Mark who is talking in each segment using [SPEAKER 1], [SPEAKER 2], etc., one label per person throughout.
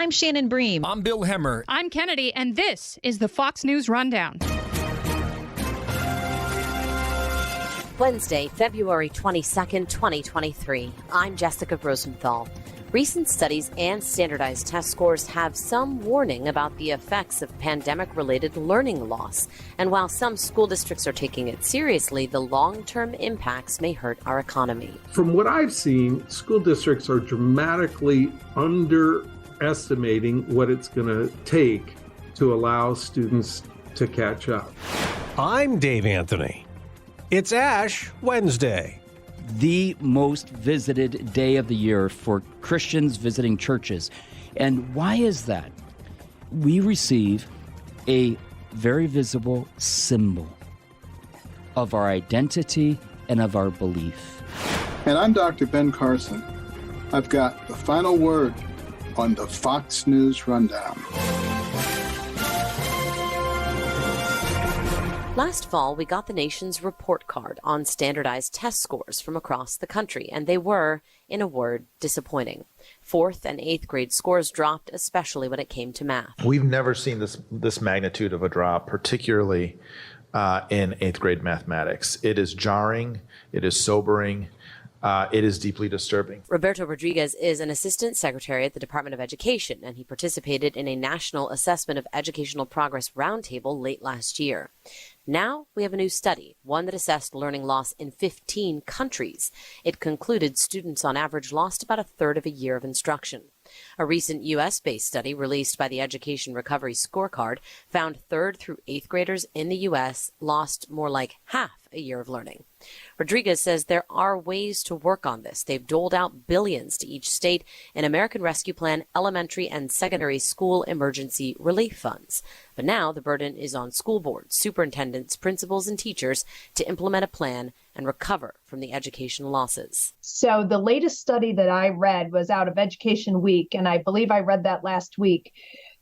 [SPEAKER 1] I'm Shannon Bream.
[SPEAKER 2] I'm Bill Hemmer.
[SPEAKER 3] I'm Kennedy, and this is the Fox News Rundown.
[SPEAKER 4] Wednesday, February 22nd, 2023. I'm Jessica Rosenthal. Recent studies and standardized test scores have some warning about the effects of pandemic-related learning loss. And while some school districts are taking it seriously, the long-term impacts may hurt our economy.
[SPEAKER 5] From what I've seen, school districts are dramatically underestimating what it's going to take to allow students to catch up.
[SPEAKER 6] I'm Dave Anthony. It's Ash Wednesday.
[SPEAKER 7] The most visited day of the year for Christians visiting churches. And why is that? We receive a very visible symbol of our identity and of our belief.
[SPEAKER 8] And I'm Dr. Ben Carson. I've got the final word on the Fox News Rundown.
[SPEAKER 4] Last fall, we got the nation's report card on standardized test scores from across the country, and they were, in a word, disappointing. 4th and 8th grade scores dropped, especially when it came to math.
[SPEAKER 9] We've never seen this magnitude of a drop, particularly in 8th grade mathematics. It is jarring, it is sobering, it is deeply disturbing.
[SPEAKER 4] Roberto Rodriguez is an assistant secretary at the Department of Education, and he participated in a National Assessment of Educational Progress roundtable late last year. Now we have a new study, one that assessed learning loss in 15 countries. It concluded students on average lost about a third of a year of instruction. A recent U.S.-based study released by the Education Recovery Scorecard found 3rd through 8th graders in the U.S. lost more like half a year of learning. Rodriguez says there are ways to work on this. They've doled out billions to each state in American Rescue Plan, elementary and secondary school emergency relief funds. But now the burden is on school boards, superintendents, principals, and teachers to implement a plan and recover from the education losses.
[SPEAKER 10] So the latest study that I read was out of Education Week, and I believe I read that last week,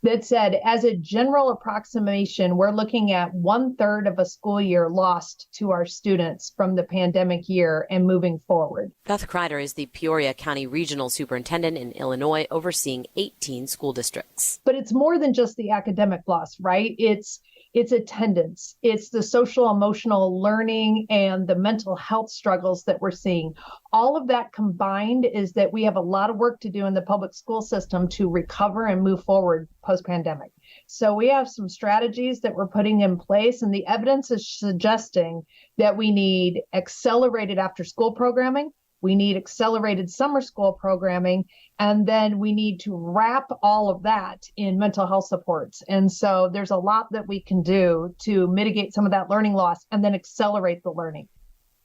[SPEAKER 10] that said, as a general approximation, we're looking at 1/3 of a school year lost to our students from the pandemic year and moving forward.
[SPEAKER 4] Beth Crider is the Peoria County Regional Superintendent in Illinois, overseeing 18 school districts.
[SPEAKER 10] But it's more than just the academic loss, right? It's attendance. It's the social emotional learning and the mental health struggles that we're seeing. All of that combined is that we have a lot of work to do in the public school system to recover and move forward post-pandemic. So we have some strategies that we're putting in place, and the evidence is suggesting that we need accelerated after-school programming. We need accelerated summer school programming, and then we need to wrap all of that in mental health supports. And so there's a lot that we can do to mitigate some of that learning loss and then accelerate the learning.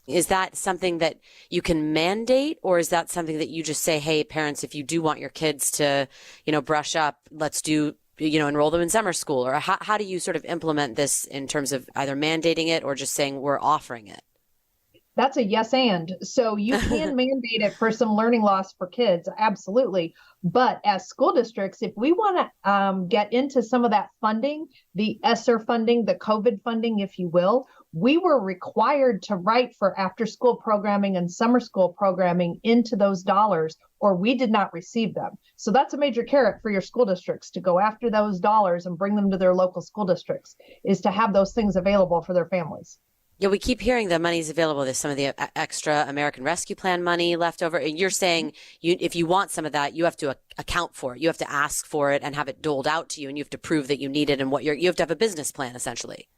[SPEAKER 4] Is that something that you can mandate, or is that something that you just say, hey, parents, if you do want your kids to, brush up, let's enroll them in summer school? Or how do you sort of implement this in terms of either mandating it or just saying we're offering it?
[SPEAKER 10] That's a yes and. So you can mandate it for some learning loss for kids, absolutely. But as school districts, if we want to get into some of that funding, the ESSER funding, the COVID funding, if you will, we were required to write for after-school programming and summer school programming into those dollars, or we did not receive them. So that's a major carrot for your school districts to go after those dollars and bring them to their local school districts, is to have those things available for their families.
[SPEAKER 4] Yeah, we keep hearing the money's available. There's some of the extra American Rescue Plan money left over. And you're saying if you want some of that, you have to account for it. You have to ask for it and have it doled out to you, and you have to prove that you need it and you have to have a business plan, essentially.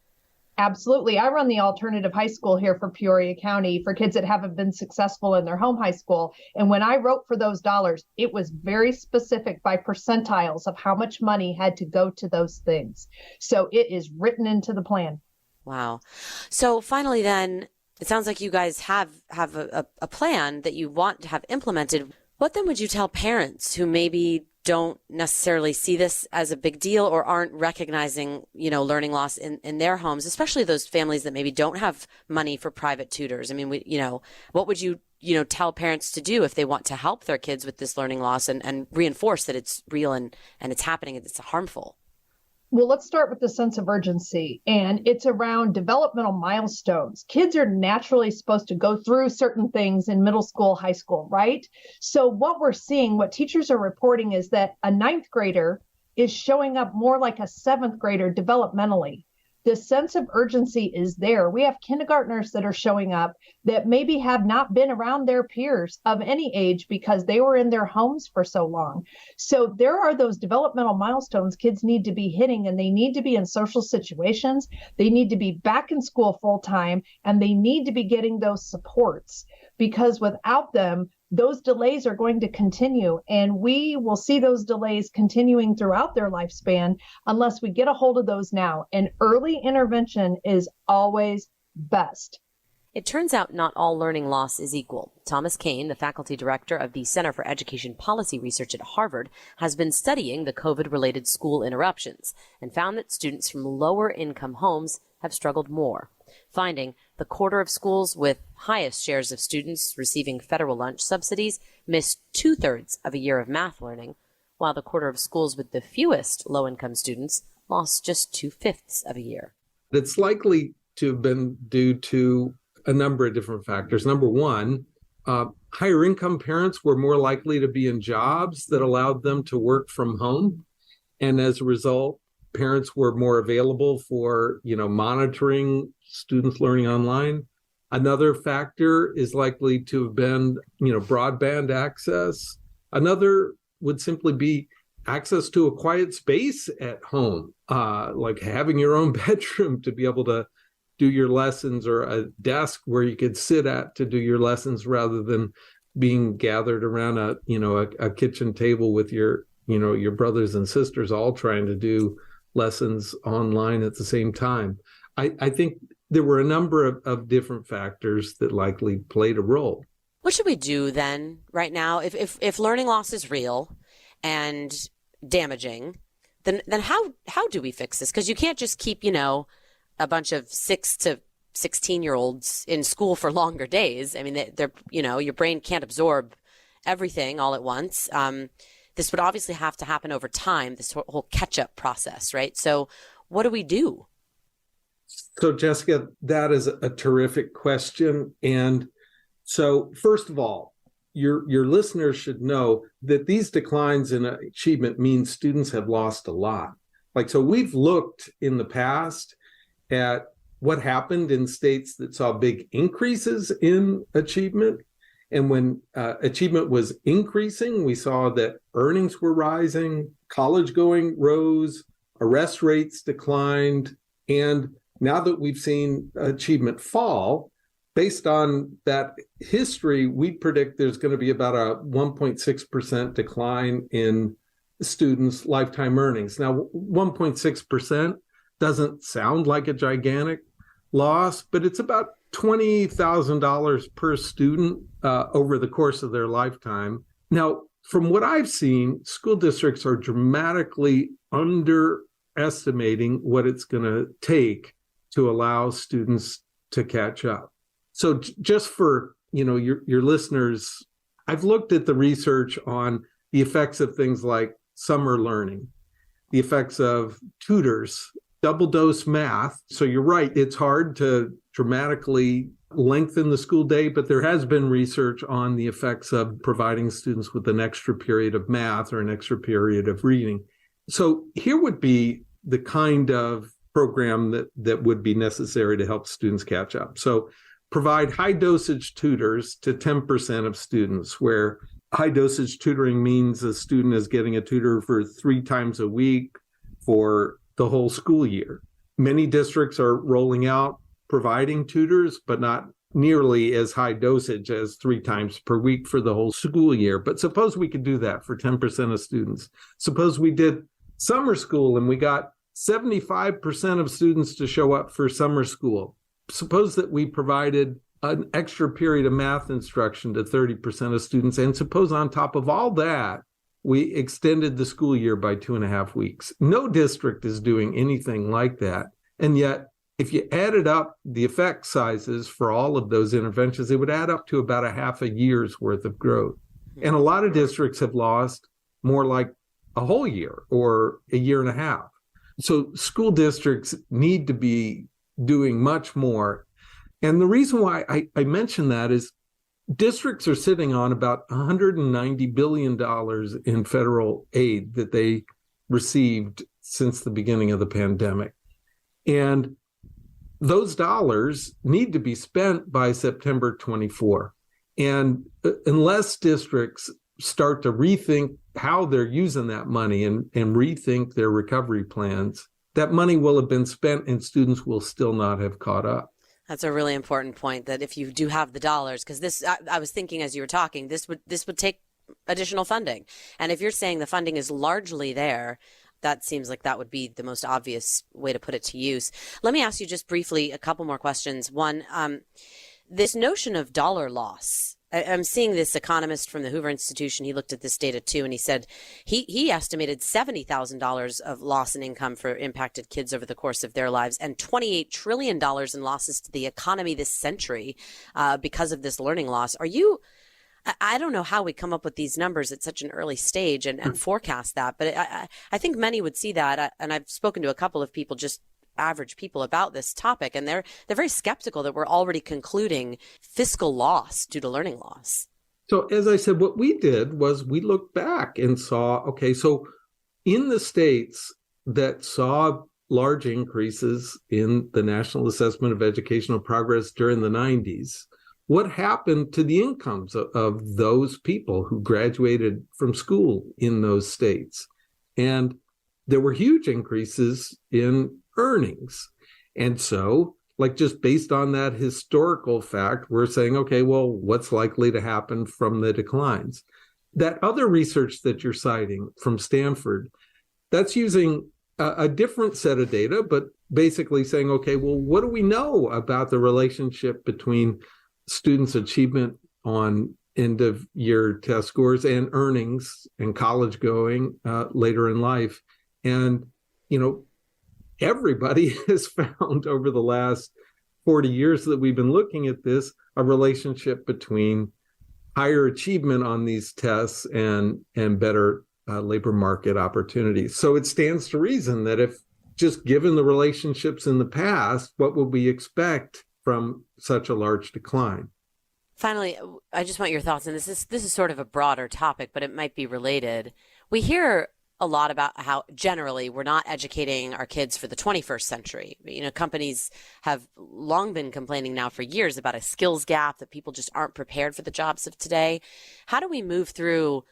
[SPEAKER 10] Absolutely. I run the alternative high school here for Peoria County for kids that haven't been successful in their home high school. And when I wrote for those dollars, it was very specific by percentiles of how much money had to go to those things. So it is written into the plan.
[SPEAKER 4] Wow. So finally, then, it sounds like you guys have a plan that you want to have implemented. What then would you tell parents who maybe don't necessarily see this as a big deal or aren't recognizing, learning loss in their homes, especially those families that maybe don't have money for private tutors? I mean, what would you tell parents to do if they want to help their kids with this learning loss and reinforce that it's real and it's happening and it's harmful?
[SPEAKER 10] Well, let's start with the sense of urgency, and it's around developmental milestones. Kids are naturally supposed to go through certain things in middle school, high school, right? So what we're seeing, what teachers are reporting is that a ninth grader is showing up more like a seventh grader developmentally. The sense of urgency is there. We have kindergartners that are showing up that maybe have not been around their peers of any age because they were in their homes for so long. So there are those developmental milestones kids need to be hitting, and they need to be in social situations. They need to be back in school full time, and they need to be getting those supports, because without them, those delays are going to continue, and we will see those delays continuing throughout their lifespan unless we get a hold of those now. And early intervention is always best.
[SPEAKER 4] It turns out not all learning loss is equal. Thomas Kane, the faculty director of the Center for Education Policy Research at Harvard, has been studying the COVID-related school interruptions and found that students from lower-income homes have struggled more, finding the quarter of schools with highest shares of students receiving federal lunch subsidies missed 2/3 of a year of math learning, while the quarter of schools with the fewest low-income students lost just 2/5 of a year.
[SPEAKER 5] It's likely to have been due to a number of different factors. Number one, higher income parents were more likely to be in jobs that allowed them to work from home. And as a result, parents were more available for, monitoring students learning online. Another factor is likely to have been, broadband access. Another would simply be access to a quiet space at home, like having your own bedroom to be able to do your lessons, or a desk where you could sit at to do your lessons rather than being gathered around a kitchen table with your brothers and sisters all trying to do lessons online at the same time. I think there were a number of different factors that likely played a role.
[SPEAKER 4] What should we do then right now? If learning loss is real and damaging, then how do we fix this? Because you can't just keep, a bunch of 6 to 16-year-olds in school for longer days. I mean, they're your brain can't absorb everything all at once. This would obviously have to happen over time, this whole catch-up process, right? So what do we do?
[SPEAKER 5] So, Jessica, that is a terrific question. And so, first of all, your listeners should know that these declines in achievement mean students have lost a lot. So we've looked in the past at what happened in states that saw big increases in achievement. And when achievement was increasing, we saw that earnings were rising, college going rose, arrest rates declined. And now that we've seen achievement fall, based on that history, we predict there's going to be about a 1.6% decline in students' lifetime earnings. Now, 1.6% doesn't sound like a gigantic loss, but it's about $20,000 per student over the course of their lifetime. Now, from what I've seen, school districts are dramatically underestimating what it's going to take to allow students to catch up. So just for your listeners, I've looked at the research on the effects of things like summer learning, the effects of tutors, double dose math. So you're right, it's hard to dramatically lengthen the school day, but there has been research on the effects of providing students with an extra period of math or an extra period of reading. So here would be the kind of program that would be necessary to help students catch up. So provide high dosage tutors to 10% of students, where high dosage tutoring means a student is getting a tutor for 3 times a week for the whole school year. Many districts are rolling out providing tutors, but not nearly as high dosage as 3 times per week for the whole school year. But suppose we could do that for 10% of students. Suppose we did summer school and we got 75% of students to show up for summer school. Suppose that we provided an extra period of math instruction to 30% of students. And suppose on top of all that, we extended the school year by 2.5 weeks. No district is doing anything like that. And yet, if you added up the effect sizes for all of those interventions, it would add up to about a half a year's worth of growth. And a lot of districts have lost more like a whole year or a year and a half. So school districts need to be doing much more. And the reason why I mention that is districts are sitting on about $190 billion in federal aid that they received since the beginning of the pandemic. And those dollars need to be spent by September 24. And unless districts start to rethink how they're using that money and rethink their recovery plans, that money will have been spent and students will still not have caught up.
[SPEAKER 4] That's a really important point, that if you do have the dollars, because this, I was thinking as you were talking, this would take additional funding. And if you're saying the funding is largely there, that seems like that would be the most obvious way to put it to use. Let me ask you just briefly a couple more questions. One, this notion of dollar loss. I'm seeing this economist from the Hoover Institution. He looked at this data too, and he said he estimated $70,000 of loss in income for impacted kids over the course of their lives, and $28 trillion in losses to the economy this century because of this learning loss. I don't know how we come up with these numbers at such an early stage and forecast that, but I think many would see that. And I've spoken to a couple of people, just average people, about this topic, and they're very skeptical that we're already concluding fiscal loss due to learning loss.
[SPEAKER 5] So as I said, what we did was we looked back and saw, okay, so in the states that saw large increases in the National Assessment of Educational Progress during the 90s, what happened to the incomes of those people who graduated from school in those states? And there were huge increases in earnings. And so, like, just based on that historical fact, we're saying, okay, well, what's likely to happen from the declines? That other research that you're citing from Stanford, that's using a different set of data, but basically saying, okay, well, what do we know about the relationship between students' achievement on end of year test scores and earnings and college going later in life? And, everybody has found over the last 40 years that we've been looking at this, a relationship between higher achievement on these tests and better labor market opportunities. So it stands to reason that if just given the relationships in the past, what would we expect from such a large decline?
[SPEAKER 4] Finally, I just want your thoughts, and this is sort of a broader topic, but it might be related. We hear a lot about how generally we're not educating our kids for the 21st century. Companies have long been complaining now for years about a skills gap, that people just aren't prepared for the jobs of today. How do we move through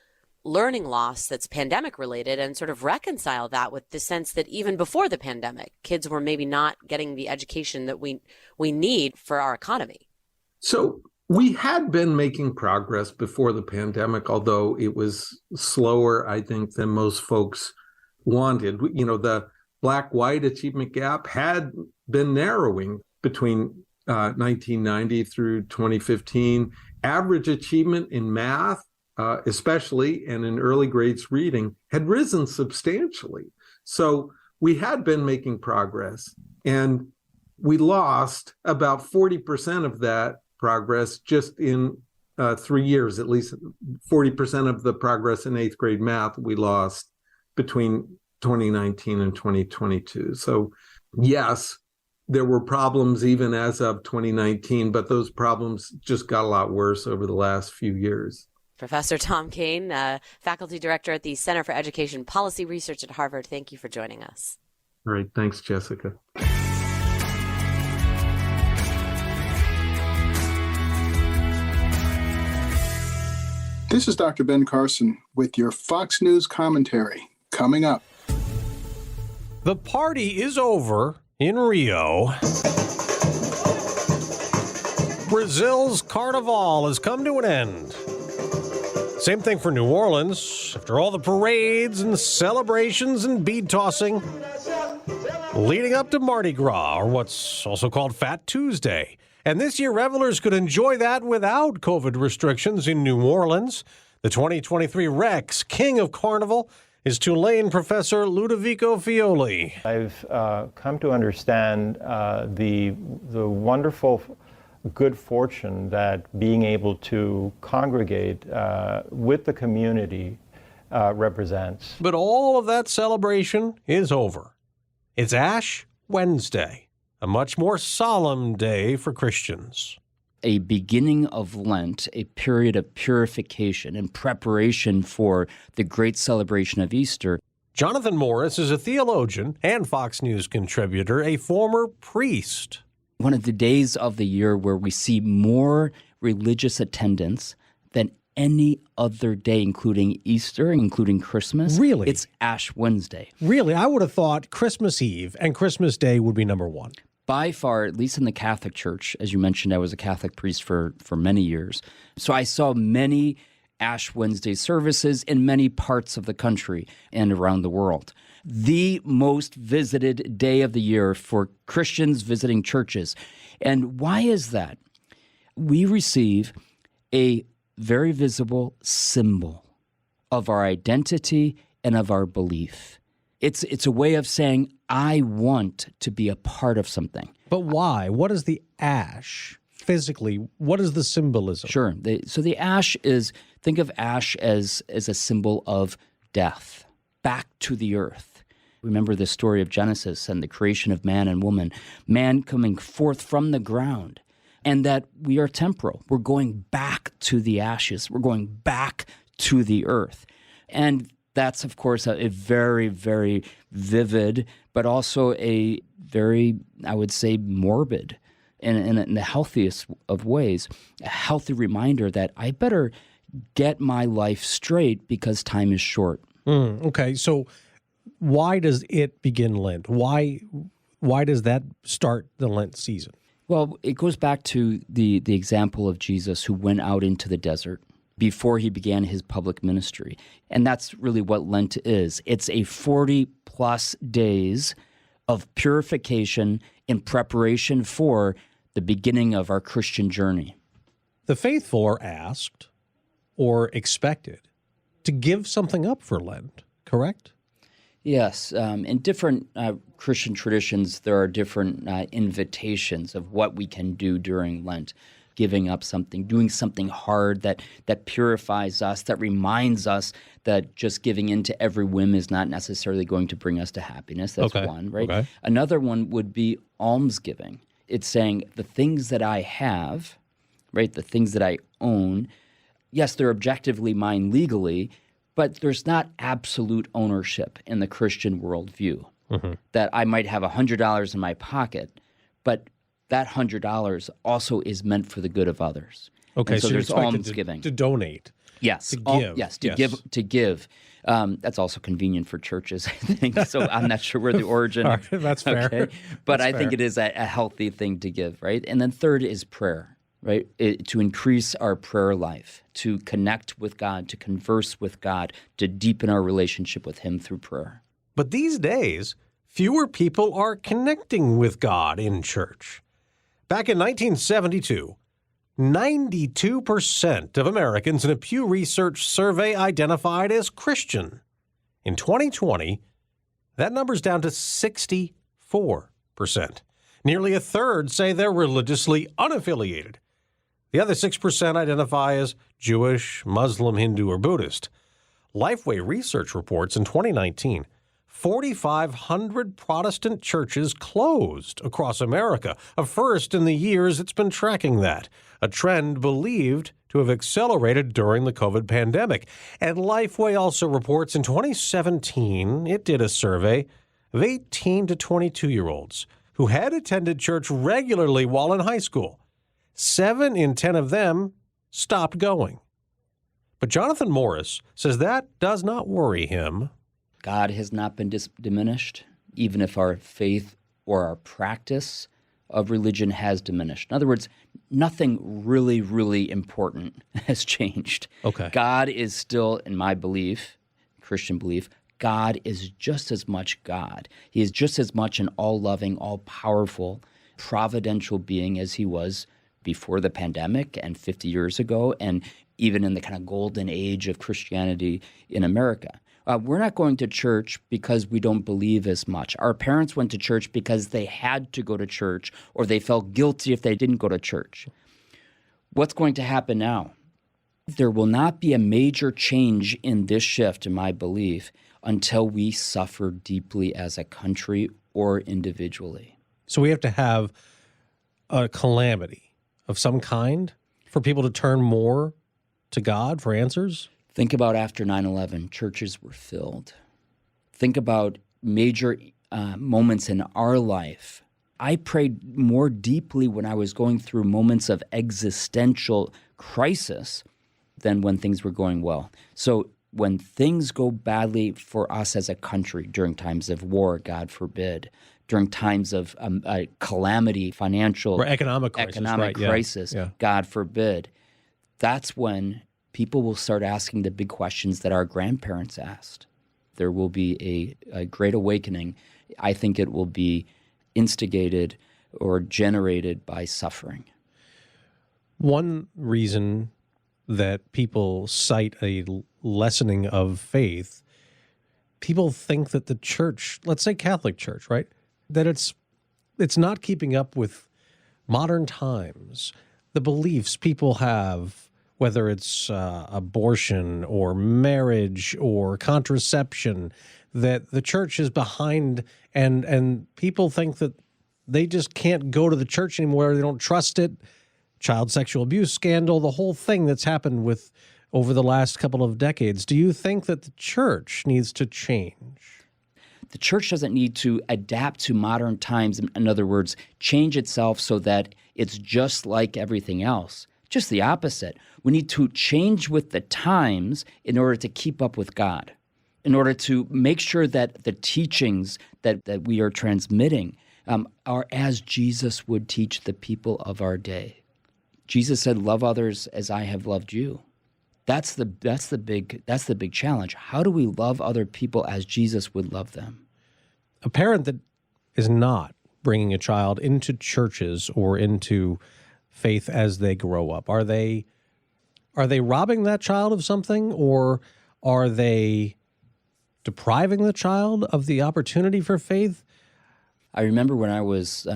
[SPEAKER 4] learning loss that's pandemic related and sort of reconcile that with the sense that even before the pandemic, kids were maybe not getting the education that we need for our economy?
[SPEAKER 5] So we had been making progress before the pandemic, although it was slower, I think, than most folks wanted. The black-white achievement gap had been narrowing between 1990 through 2015. Average achievement in math, especially, and in early grades reading, had risen substantially. So we had been making progress, and we lost about 40% of that progress just in 3 years. At least 40% of the progress in eighth grade math we lost between 2019 and 2022. So yes, there were problems even as of 2019, but those problems just got a lot worse over the last few years.
[SPEAKER 4] Professor Tom Kane, faculty director at the Center for Education Policy Research at Harvard, thank you for joining us.
[SPEAKER 5] All right. Thanks, Jessica.
[SPEAKER 8] This is Dr. Ben Carson with your Fox News commentary. Coming up.
[SPEAKER 6] The party is over in Rio. Brazil's Carnival has come to an end. Same thing for New Orleans. After all the parades and celebrations and bead tossing leading up to Mardi Gras, or what's also called Fat Tuesday. And this year, revelers could enjoy that without COVID restrictions in New Orleans. The 2023 Rex, King of Carnival, is Tulane professor Ludovico Fioli.
[SPEAKER 1] I've come to understand the wonderful good fortune that being able to congregate with the community represents.
[SPEAKER 6] But all of that celebration is over. It's Ash Wednesday, a much more solemn day for Christians.
[SPEAKER 7] A beginning of Lent, a period of purification and preparation for the great celebration of Easter.
[SPEAKER 6] Jonathan Morris is a theologian and Fox News contributor, a former priest.
[SPEAKER 7] One of the days of the year where we see more religious attendance than any other day, including Easter, including Christmas.
[SPEAKER 6] Really?
[SPEAKER 7] It's Ash Wednesday.
[SPEAKER 6] Really? I would have thought Christmas Eve and Christmas Day would be number one.
[SPEAKER 7] By far, at least in the Catholic Church, as you mentioned, I was a Catholic priest for many years. So I saw many Ash Wednesday services in many parts of the country and around the world. The most visited day of the year for Christians visiting churches. And why is that? We receive a very visible symbol of our identity and of our belief. It's a way of saying, I want to be a part of something.
[SPEAKER 6] But why? What is the ash? Physically, what is the symbolism?
[SPEAKER 7] Sure. So the ash is, think of ash as a symbol of death, back to the earth. Remember the story of Genesis and the creation of man and woman, man coming forth from the ground, and that we are temporal. We're going back to the ashes. We're going back to the earth. And that's, of course, a very, very vivid, but also a very, I would say, morbid, in the healthiest of ways, a healthy reminder that I better get my life straight because time is short.
[SPEAKER 6] Okay, so why does it begin Lent? Why does that start the Lent season?
[SPEAKER 7] Well, it goes back to the example of Jesus who went out into the desert before he began his public ministry. And that's really what Lent is. It's a 40-plus days of purification in preparation for the beginning of our Christian journey.
[SPEAKER 6] The faithful are asked or expected to give something up for Lent, correct?
[SPEAKER 7] Yes. In different Christian traditions, there are different invitations of what we can do during Lent. Giving up something, doing something hard that purifies us, that reminds us that just giving in to every whim is not necessarily going to bring us to happiness. That's one, right? Okay. Another one would be almsgiving. It's saying the things that I have, right, the things that I own, yes, they're objectively mine legally, but there's not absolute ownership in the Christian worldview. Mm-hmm. That I might have $100 in my pocket, but that $100 also is meant for the good of others. Okay, and so there's almsgiving.
[SPEAKER 6] To donate.
[SPEAKER 7] Yes.
[SPEAKER 6] To give.
[SPEAKER 7] Yes, to give. That's also convenient for churches, I think. So I'm not sure where the origin.
[SPEAKER 6] Right, that's fair. Okay?
[SPEAKER 7] But
[SPEAKER 6] that's
[SPEAKER 7] I think it is a healthy thing to give, right? And then third is prayer, right? To increase our prayer life, to connect with God, to converse with God, to deepen our relationship with Him through prayer.
[SPEAKER 6] But these days, fewer people are connecting with God in church. Back in 1972, 92% of Americans in a Pew Research survey identified as Christian. In 2020, that number's down to 64%. Nearly a third say they're religiously unaffiliated. The other 6% identify as Jewish, Muslim, Hindu, or Buddhist. Lifeway Research reports in 2019, 4,500 Protestant churches closed across America, a first in the years it's been tracking that, a trend believed to have accelerated during the COVID pandemic. And Lifeway also reports in 2017, it did a survey of 18 to 22-year-olds who had attended church regularly while in high school. 7 in 10 of them stopped going. But Jonathan Morris says that does not worry him.
[SPEAKER 7] God has not been diminished, even if our faith or our practice of religion has diminished. In other words, nothing really, really important has changed.
[SPEAKER 6] Okay.
[SPEAKER 7] God is still, in my belief, Christian belief, God is just as much God. He is just as much an all-loving, all-powerful, providential being as he was before the pandemic and 50 years ago, and even in the kind of golden age of Christianity in America. We're not going to church because we don't believe as much. Our parents went to church because they had to go to church, or they felt guilty if they didn't go to church. What's going to happen now? There will not be a major change in this shift, in my belief, until we suffer deeply as a country or individually.
[SPEAKER 6] So we have to have a calamity of some kind for people to turn more to God for answers?
[SPEAKER 7] Think about after 9/11, churches were filled. Think about major moments in our life. I prayed more deeply when I was going through moments of existential crisis than when things were going well. So when things go badly for us as a country during times of war, God forbid, during times of calamity, financial
[SPEAKER 6] or economic crisis,
[SPEAKER 7] right, God forbid, that's when people will start asking the big questions that our grandparents asked. There will be a great awakening. I think it will be instigated or generated by suffering.
[SPEAKER 6] One reason that people cite a lessening of faith, people think that the church, let's say Catholic Church, right, that it's not keeping up with modern times, the beliefs people have, whether it's abortion or marriage or contraception, that the church is behind, and people think that they just can't go to the church anymore. They don't trust it. Child sexual abuse scandal, the whole thing that's happened with over the last couple of decades. Do you think that the church needs to change?
[SPEAKER 7] The church doesn't need to adapt to modern times. In other words, change itself so that it's just like everything else. Just the opposite. We need to change with the times in order to keep up with God, in order to make sure that the teachings that we are transmitting are as Jesus would teach the people of our day. Jesus said, "Love others as I have loved you." That's the big challenge. How do we love other people as Jesus would love them?
[SPEAKER 6] A parent that is not bringing a child into churches or into faith as they grow up, are they robbing that child of something, or are they depriving the child of the opportunity for faith?
[SPEAKER 7] I remember when I was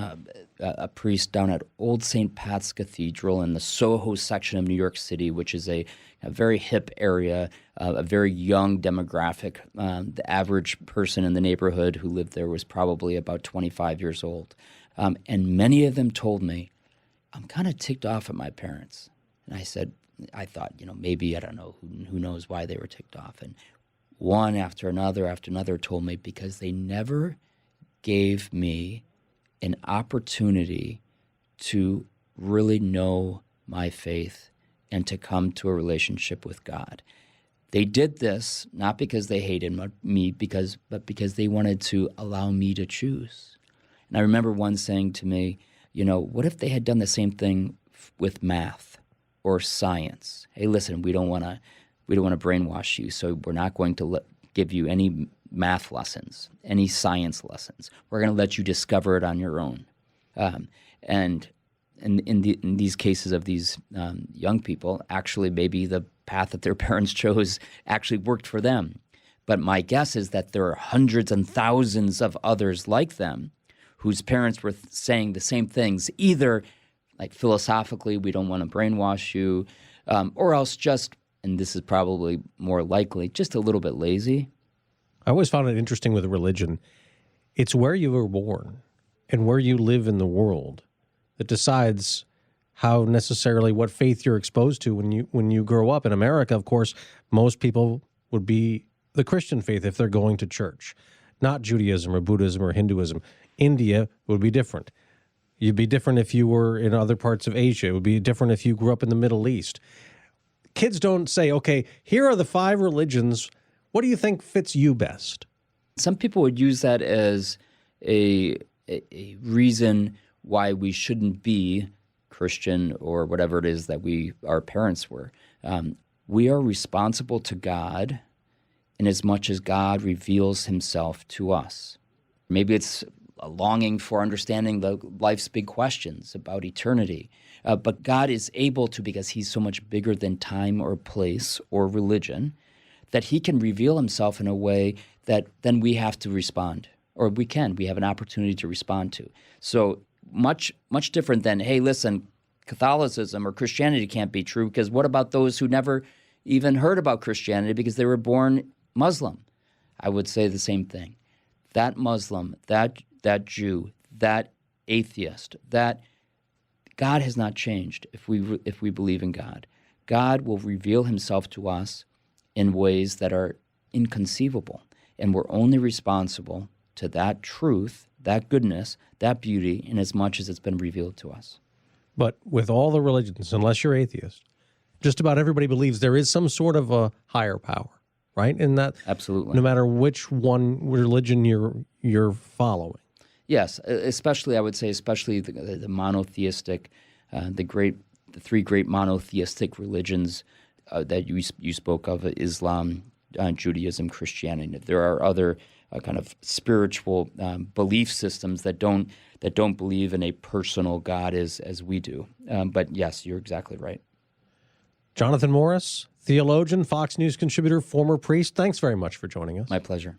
[SPEAKER 7] a priest down at Old St. Pat's Cathedral in the Soho section of New York City, which is a very hip area, a very young demographic. The average person in the neighborhood who lived there was probably about 25 years old. And many of them told me, "I'm kind of ticked off at my parents." And I thought, maybe, I don't know, who knows why they were ticked off. And one after another told me, because they never gave me an opportunity to really know my faith and to come to a relationship with God. They did this not because they hated me, but because they wanted to allow me to choose. And I remember one saying to me, what if they had done the same thing with math or science? Hey, listen, we don't want to brainwash you, so we're not going to give you any math lessons, any science lessons. We're going to let you discover it on your own. And in these cases of these young people, actually maybe the path that their parents chose actually worked for them. But my guess is that there are hundreds and thousands of others like them whose parents were saying the same things, either like philosophically, we don't want to brainwash you, or else just, and this is probably more likely, just a little bit lazy.
[SPEAKER 6] I always found it interesting with religion. It's where you were born and where you live in the world that decides how necessarily what faith you're exposed to when you grow up. In America, of course, most people would be the Christian faith if they're going to church, not Judaism or Buddhism or Hinduism. India would be different. You'd be different if you were in other parts of Asia. It would be different if you grew up in the Middle East. Kids don't say, okay, here are the 5 religions. What do you think fits you best?
[SPEAKER 7] Some people would use that as a reason why we shouldn't be Christian or whatever it is that our parents were. We are responsible to God in as much as God reveals himself to us. Maybe it's a longing for understanding life's big questions about eternity. But God is able to, because he's so much bigger than time or place or religion, that he can reveal himself in a way that then we have to respond, or we have an opportunity to respond to. So much different than, hey, listen, Catholicism or Christianity can't be true, because what about those who never even heard about Christianity because they were born Muslim? I would say the same thing. That Muslim, that Jew, that atheist, that God has not changed if we believe in God. God will reveal himself to us in ways that are inconceivable, and we're only responsible to that truth, that goodness, that beauty, in as much as it's been revealed to us.
[SPEAKER 6] But with all the religions, unless you're atheist, just about everybody believes there is some sort of a higher power, right? And that
[SPEAKER 7] absolutely, no
[SPEAKER 6] matter which one religion you're following.
[SPEAKER 7] Yes, especially I would say, especially the monotheistic, the three great monotheistic religions that you spoke of: Islam, Judaism, Christianity. There are other kind of spiritual belief systems that don't believe in a personal God as we do. But yes, you're exactly right.
[SPEAKER 6] Jonathan Morris, theologian, Fox News contributor, former priest. Thanks very much for joining us.
[SPEAKER 7] My pleasure.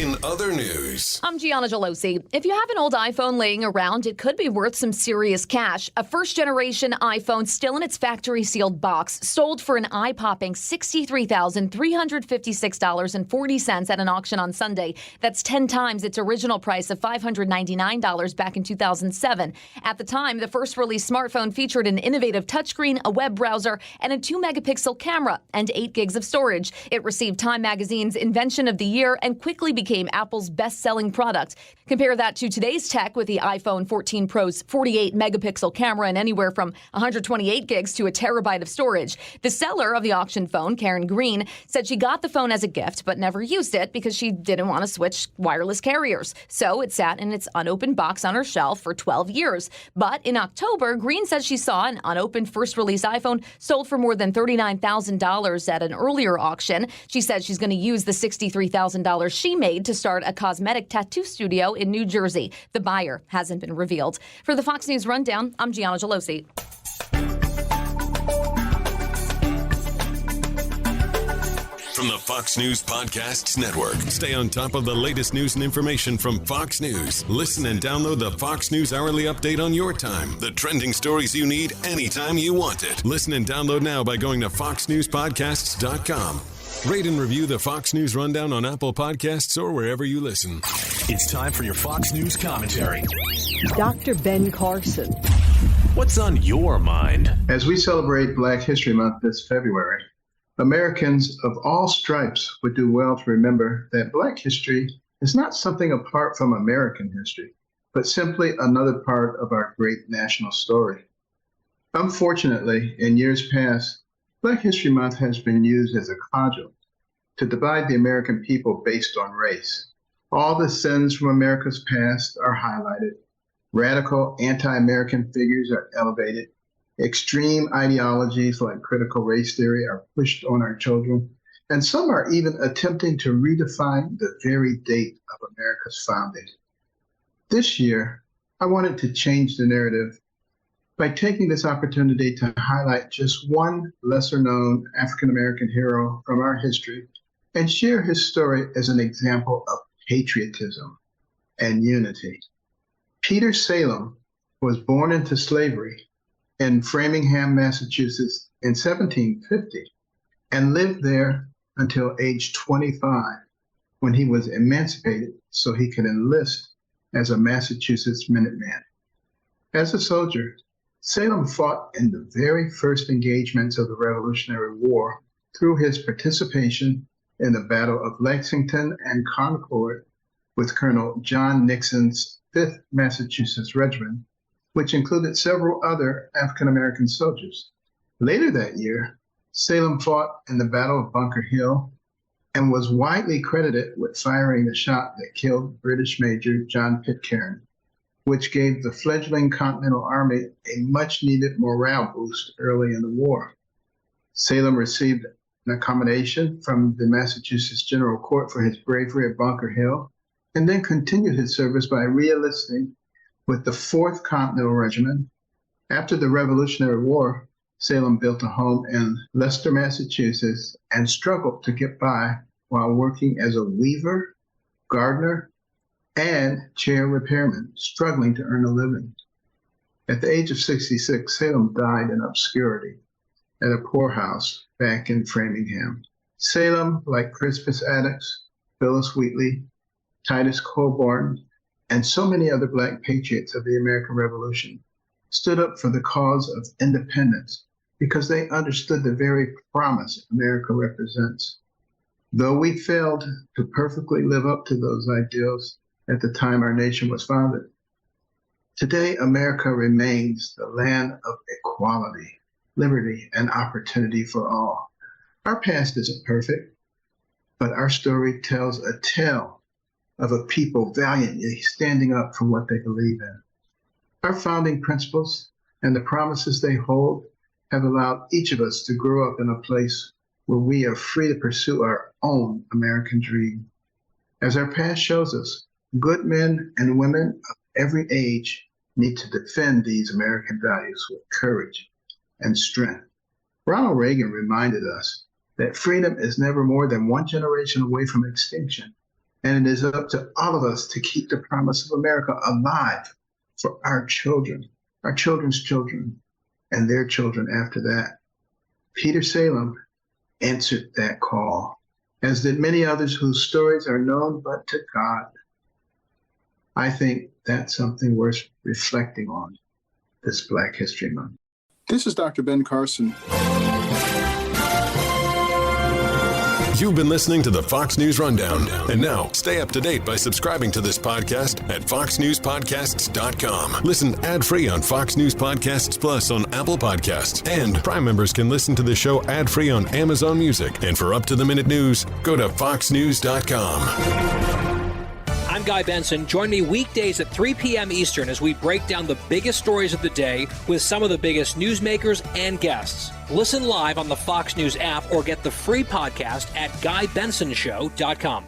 [SPEAKER 2] In other news,
[SPEAKER 11] I'm Gianna Gelosi. If you have an old iPhone laying around, it could be worth some serious cash. A first-generation iPhone still in its factory-sealed box sold for an eye-popping $63,356.40 at an auction on Sunday. That's 10 times its original price of $599 back in 2007. At the time, the first-release smartphone featured an innovative touchscreen, a web browser, and a 2-megapixel camera, and 8 gigs of storage. It received Time Magazine's Invention of the Year and quickly became Apple's best-selling product. Compare that to today's tech with the iPhone 14 Pro's 48-megapixel camera and anywhere from 128 gigs to a terabyte of storage. The seller of the auction phone, Karen Green, said she got the phone as a gift but never used it because she didn't want to switch wireless carriers. So it sat in its unopened box on her shelf for 12 years. But in October, Green says she saw an unopened first-release iPhone sold for more than $39,000 at an earlier auction. She said she's going to use the $63,000 she made to start a cosmetic tattoo studio in New Jersey. The buyer hasn't been revealed. For the Fox News Rundown, I'm Gianna Gelosi.
[SPEAKER 2] From the Fox News Podcasts Network. Stay on top of the latest news and information from Fox News. Listen and download the Fox News Hourly Update on your time. The trending stories you need anytime you want it. Listen and download now by going to foxnewspodcasts.com. Rate and review the Fox News Rundown on Apple Podcasts or wherever you listen.
[SPEAKER 12] It's time for your Fox News commentary.
[SPEAKER 13] Dr. Ben Carson.
[SPEAKER 12] What's on your mind?
[SPEAKER 8] As we celebrate Black History Month this February, Americans of all stripes would do well to remember that Black history is not something apart from American history, but simply another part of our great national story. Unfortunately, in years past, Black History Month has been used as a cudgel to divide the American people based on race. All the sins from America's past are highlighted. Radical anti-American figures are elevated. Extreme ideologies like critical race theory are pushed on our children. And some are even attempting to redefine the very date of America's founding. This year, I wanted to change the narrative by taking this opportunity to highlight just one lesser-known African-American hero from our history and share his story as an example of patriotism and unity. Peter Salem was born into slavery in Framingham, Massachusetts in 1750 and lived there until age 25 when he was emancipated so he could enlist as a Massachusetts Minuteman. As a soldier, Salem fought in the very first engagements of the Revolutionary War through his participation in the Battle of Lexington and Concord with Colonel John Nixon's 5th Massachusetts Regiment, which included several other African-American soldiers. Later that year, Salem fought in the Battle of Bunker Hill and was widely credited with firing the shot that killed British Major John Pitcairn, which gave the fledgling Continental Army a much-needed morale boost early in the war. Salem received an accommodation from the Massachusetts General Court for his bravery at Bunker Hill, and then continued his service by re-enlisting with the 4th Continental Regiment. After the Revolutionary War, Salem built a home in Leicester, Massachusetts, and struggled to get by while working as a weaver, gardener, and chair repairman, struggling to earn a living. At the age of 66, Salem died in obscurity at a poorhouse back in Framingham. Salem, like Crispus Attucks, Phyllis Wheatley, Titus Colborne, and so many other Black patriots of the American Revolution, stood up for the cause of independence because they understood the very promise America represents. Though we failed to perfectly live up to those ideals at the time our nation was founded, today America remains the land of equality, liberty, and opportunity for all. Our past isn't perfect, but our story tells a tale of a people valiantly standing up for what they believe in. Our founding principles and the promises they hold have allowed each of us to grow up in a place where we are free to pursue our own American dream. As our past shows us, good men and women of every age need to defend these American values with courage and strength. Ronald Reagan reminded us that freedom is never more than one generation away from extinction, and it is up to all of us to keep the promise of America alive for our children, our children's children, and their children after that. Peter Salem answered that call, as did many others whose stories are known but to God. I think that's something worth reflecting on this Black History Month.
[SPEAKER 14] This is Dr. Ben Carson.
[SPEAKER 2] You've been listening to the Fox News Rundown. And now, stay up to date by subscribing to this podcast at foxnewspodcasts.com. Listen ad-free on Fox News Podcasts Plus on Apple Podcasts. And Prime members can listen to the show ad-free on Amazon Music. And for up-to-the-minute news, go to foxnews.com.
[SPEAKER 15] I'm Guy Benson. Join me weekdays at 3 p.m. Eastern as we break down the biggest stories of the day with some of the biggest newsmakers and guests. Listen live on the Fox News app or get the free podcast at GuyBensonShow.com.